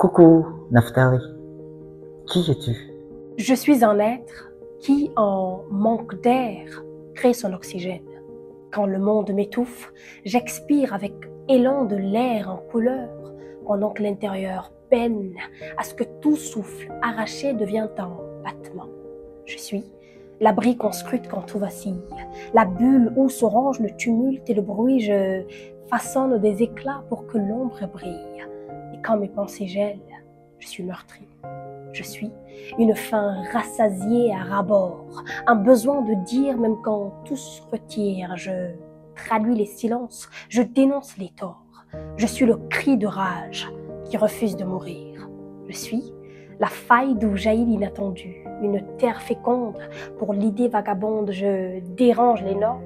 Coucou, Naftali. Qui es-tu? Je suis un être qui, en manque d'air, crée son oxygène. Quand le monde m'étouffe, j'expire avec élan de l'air en couleur, pendant que l'intérieur peine à ce que tout souffle arraché devienne un battement. Je suis l'abri qu'on scrute quand tout vacille, la bulle où s'orange le tumulte et le bruit, je façonne des éclats pour que l'ombre brille. Et quand mes pensées gèlent, je suis meurtri. Je suis une faim rassasiée à ras-bord, un besoin de dire même quand tout se retire. Je traduis les silences, je dénonce les torts. Je suis le cri de rage qui refuse de mourir. Je suis la faille d'où jaillit l'inattendu, une terre féconde pour l'idée vagabonde. Je dérange les normes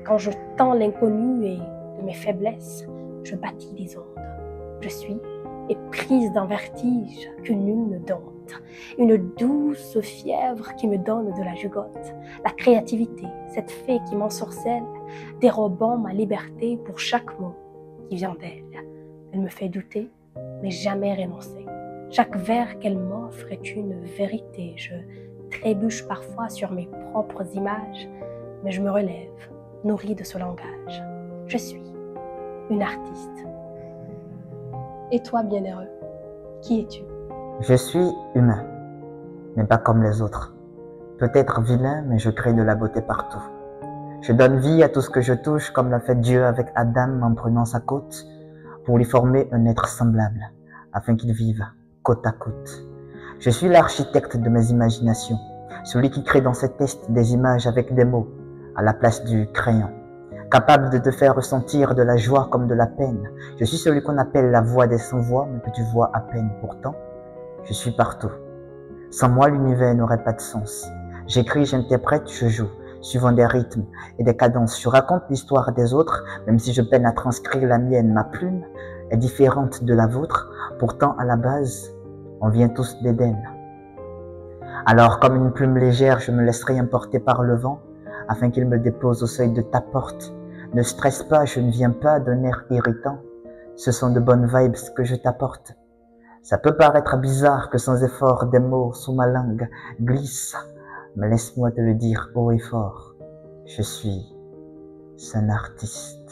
quand je tends l'inconnu et de mes faiblesses, je bâtis des ondes. Je suis éprise d'un vertige que nul ne dompte, une douce fièvre qui me donne de la jugote, la créativité, cette fée qui m'ensorcelle, dérobant ma liberté pour chaque mot qui vient d'elle. Elle me fait douter, mais jamais renoncer. Chaque vers qu'elle m'offre est une vérité. Je trébuche parfois sur mes propres images, mais je me relève, nourrie de ce langage. Je suis une artiste. Et toi, bienheureux, qui es-tu? Je suis humain, mais pas comme les autres. Peut-être vilain, mais je crée de la beauté partout. Je donne vie à tout ce que je touche, comme l'a fait Dieu avec Adam en prenant sa côte, pour lui former un être semblable, afin qu'il vive côte à côte. Je suis l'architecte de mes imaginations, celui qui crée dans ses tests des images avec des mots, à la place du crayon. Capable de te faire ressentir de la joie comme de la peine. Je suis celui qu'on appelle la voix des sans-voix, mais que tu vois à peine. Pourtant, je suis partout. Sans moi, l'univers n'aurait pas de sens. J'écris, j'interprète, je joue, suivant des rythmes et des cadences. Je raconte l'histoire des autres, même si je peine à transcrire la mienne. Ma plume est différente de la vôtre. Pourtant, à la base, on vient tous d'Éden. Alors, comme une plume légère, je me laisserai emporter par le vent, afin qu'il me dépose au seuil de ta porte. Ne stresse pas, je ne viens pas d'un air irritant. Ce sont de bonnes vibes que je t'apporte. Ça peut paraître bizarre que sans effort des mots sous ma langue glissent, mais laisse-moi te le dire haut et fort. Je suis un artiste.